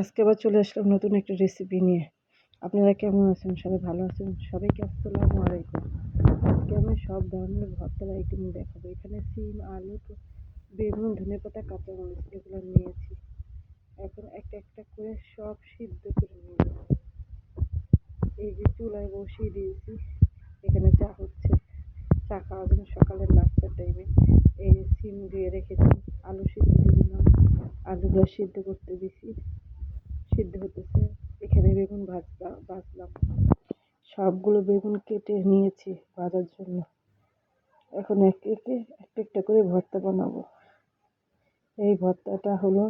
আজকে আবার চলে আসলাম নতুন একটা রেসিপি নিয়ে। আপনারা কেমন আছেন? সবাই ভালো আছেন? সবাইকে আসসালামু আলাইকুম। আজকে আমি সব ধরনের ভর্তার আইটেম দেখাবো। এখানে সিম, আলু, বেগুন, ধনেপাতা, কাঁচামরিচ এগুলো নিয়েছি। এখন একটা একটা করে সব সিদ্ধ করে নিয়ে নেব। এই যে চুলায় বসিয়ে দিয়েছি, এখানে চা হচ্ছে। চা খাওয়ার জন্য সকালের নাস্তার টাইমে এই সিম দিয়ে রেখেছি, আলু সিদ্ধ দিয়ে দিলাম, আলুগুলো সিদ্ধ করতে দিছি, সিদ্ধ হতেছে। এখানে বেগুন ভাজলাম, সবগুলো বেগুন কেটে নিয়েছি ভাজার জন্য। এখন একে একে একটা একটা করে ভর্তা বানাবো। এই ভর্তাটা হলো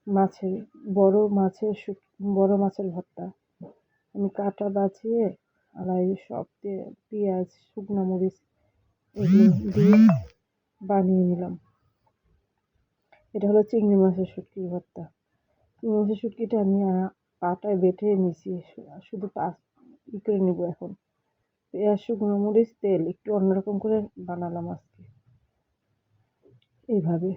মাছের, বড় মাছের ভর্তা। আমি কাটা বাছিয়ে আর এই সব দিয়ে পেঁয়াজ, শুকনো মরিচ এগুলো দিয়ে বানিয়ে নিলাম। এটা হলো চিংড়ি মাছের শুটকির ভর্তা। চিংড়ি মাছের শুটকিটা আমি পাটায় বেটে নিয়েছি, শুধু করে নিব এখন। পেঁয়াজ, শুকনো মরিচ, তেল একটু অন্যরকম করে বানালাম আজকে। এইভাবে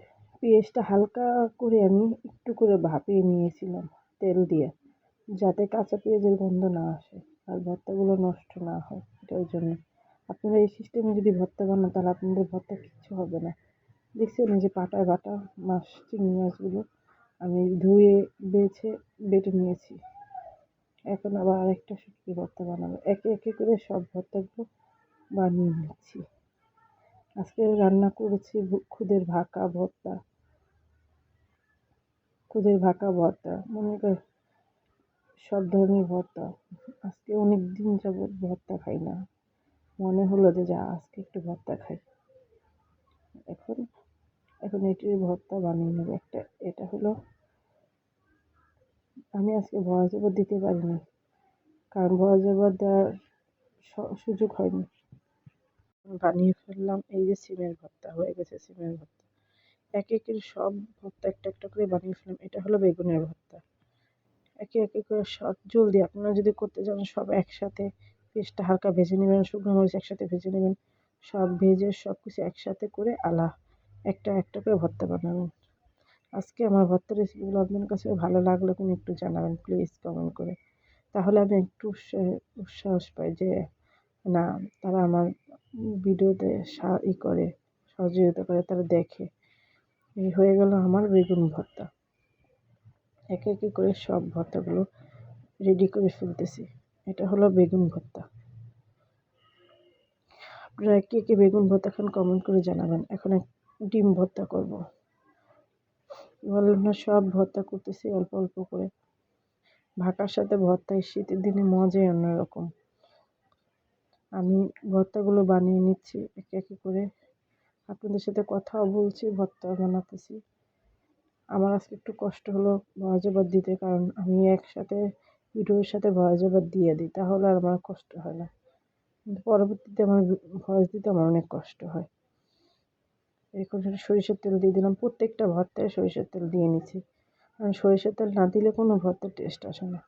পেঁয়াজটা হালকা করে আমি একটু করে ভাপিয়ে নিয়েছিলাম তেল দিয়ে, যাতে কাঁচা পেঁয়াজের গন্ধ না আসে আর ভর্তাগুলো নষ্ট না হয়। এটার জন্য আপনারা এই সিস্টেমে যদি ভর্তা বানান তাহলে আপনাদের ভর্তা কিচ্ছু হবে না। দেখছেন যে পাটায় বাটা চিংড়ি মাছগুলো আমি ধুয়ে বেটে নিয়েছি। এখন আবার আরেকটা শুটকি ভর্তা বানাবো। একে একে করে সব ভর্তাগুলো বানিয়ে নিচ্ছি। আজকে রান্না করেছি খুদের ভাকা ভর্তা, মনে করেন সব ধরনের ভর্তা। আজকে অনেক দিন যাবত ভর্তা খাই না, মনে হলো যে যা আজকে একটু ভর্তা খাই। এখন এখন এটির ভর্তা বানিয়ে নেব একটা। এটা হলো, আমি আজকে ভয়েস ওভার দিতে পারিনি, কারণ ভয়েস ওভার দেওয়ার সুযোগ হয়নি। বানিয়ে ফেললাম। এই যে সিমের ভর্তা হয়ে গেছে, সিমের ভর্তা একে একে সব ভর্তা একটা একটা করে বানিয়ে ফেললাম। এটা হলো বেগুনের ভর্তা। একে একে করে সব জলদি, আপনারা যদি করতে চান সব একসাথে পেস্টটা হালকা ভেজে নেবেন, শুকনো মরিচ একসাথে ভেজে নেবেন, সব ভেজে সব কিছু একসাথে করে একটা একটা করে ভর্তা বানাবেন। আজকে আমার ভর্তা রেসিপিগুলো আপনার কাছে ভালো লাগলে কিন্তু একটু জানাবেন প্লিজ কমেন্ট করে। তাহলে আমি একটু উৎসাহস পাই যে না, তারা আমার ভিডিওতে সহযোগিতা করে, তারা দেখে। এই হয়ে গেল আমার বেগুন ভর্তা। একে একে করে সব ভর্তাগুলো রেডি করে ফেলতেছি। এটা হলো বেগুন ভর্তা। আপনারা কে কে বেগুন ভর্তা খান কমেন্ট করে জানাবেন। এখন ডিম ভর্তা করব। বললাম না, সব ভর্তা করতেছি অল্প অল্প করে। ভাটার সাথে ভর্তা এই শীতের দিনে মজাই অন্যরকম। আমি ভর্তাগুলো বানিয়ে নিচ্ছি একে একে করে, আপনাদের সাথে কথাও বলছি, ভর্তা বানাতেছি। আমার আজকে একটু কষ্ট হলো ভয়েস ওভার দিতে, কারণ আমি একসাথে ভিডিওর সাথে ভয়েস ওভার দিয়ে দিই, তাহলে আর আমার কষ্ট হয় না। কিন্তু পরবর্তীতে আমার ভয়েস দিতে আমার অনেক কষ্ট হয়। এখন সরিষার তেল দিয়ে দিলাম, প্রত্যেকটা ভর্তায় সরিষার তেল দিয়ে নিচ্ছি, কারণ সরিষার তেল না দিলে কোনো ভর্তার টেস্ট আসে না।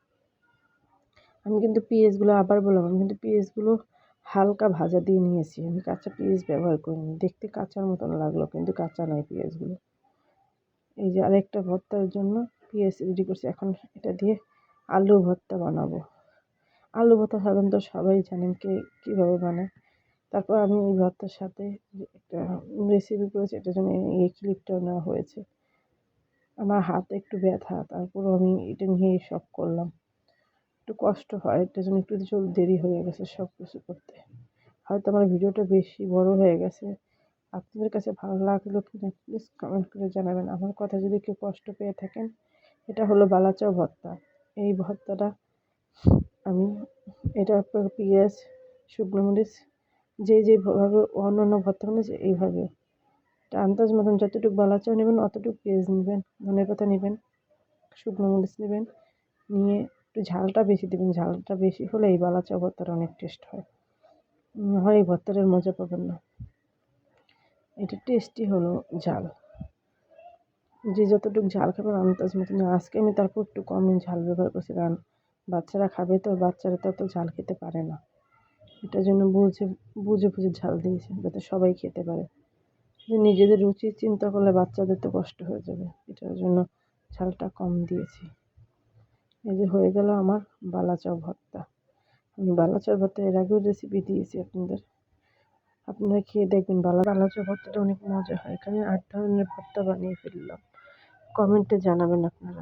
আমি কিন্তু পেঁয়াজগুলো আবার বললাম, আমি কিন্তু পেঁয়াজগুলো হালকা ভাজা দিয়ে নিয়েছি, আমি কাঁচা পেঁয়াজ ব্যবহার করিনি। দেখতে কাঁচার মতন লাগলো কিন্তু কাঁচা নয় পেঁয়াজগুলো। এই যে আরেকটা ভর্তার জন্য পেঁয়াজ রেডি করছি। এখন এটা দিয়ে আলু ভর্তা বানাবো। আলু ভর্তা সাধারণত সবাই জানেন কীভাবে বানায়। তারপর আমি এই ভর্তার সাথে একটা রেসিপি করেছি, এটার জন্য এই ক্লিপটাও নেওয়া হয়েছে। আমার হাত একটু ব্যথা, তারপরও আমি এটা নিয়েই সব করলাম। একটু কষ্ট হয়, এটার জন্য একটু দেরি হয়ে গেছে সব কিছু করতে। হয়তো আমার ভিডিওটা বেশি বড় হয়ে গেছে। আপনাদের কাছে ভালো লাগলো কিনা প্লিজ কমেন্ট করে জানাবেন। আমার কথা যদি কেউ কষ্ট পেয়ে থাকেন, এটা হলো বালাচাও ভর্তা। এই ভর্তাটা আমি এটার পর পেঁয়াজ, শুকনো মরিচ যেভাবে অন্যান্য ভর্তা বানিয়েছি এইভাবে একটা আন্দাজ মতন যতটুকু বালাচাও নেবেন অতটুকু পেঁয়াজ নেবেন, ধনেপাতা নেবেন, শুকনো মরিচ নেবেন, নিয়ে একটু ঝালটা বেশি দেবেন। ঝালটা বেশি হলে এই বালাচাও ভর্তাটা অনেক টেস্ট হয়। হয় এই ভর্তাটার মজা পাবেন না। এটা টেস্টি হলো ঝাল, যে যতটুকু ঝাল খাবেন আন্দাজ মতন। আজকে আমি তারপর একটু কমই ঝাল ব্যবহার করছি, কারণ বাচ্চারা খাবে, তো বাচ্চারা তো অত ঝাল খেতে পারে না। এটার জন্য বুঝে ঝাল দিয়েছি, যাতে সবাই খেতে পারে। নিজেদের রুচি চিন্তা করলে বাচ্চাদের তো কষ্ট হয়ে যাবে, এটার জন্য ঝালটা কম দিয়েছি। এই যে হয়ে গেল আমার বালাচাও ভর্তা। আমি বালাচাও ভর্তা এর আগেও রেসিপি দিয়েছি আপনাদের। আপনারা খেয়ে দেখবেন বালাচাও ভর্তাটা অনেক মজা হয়। এখানে 8 ধরনের ভর্তা বানিয়ে ফেললাম। কমেন্টে জানাবেন আপনারা।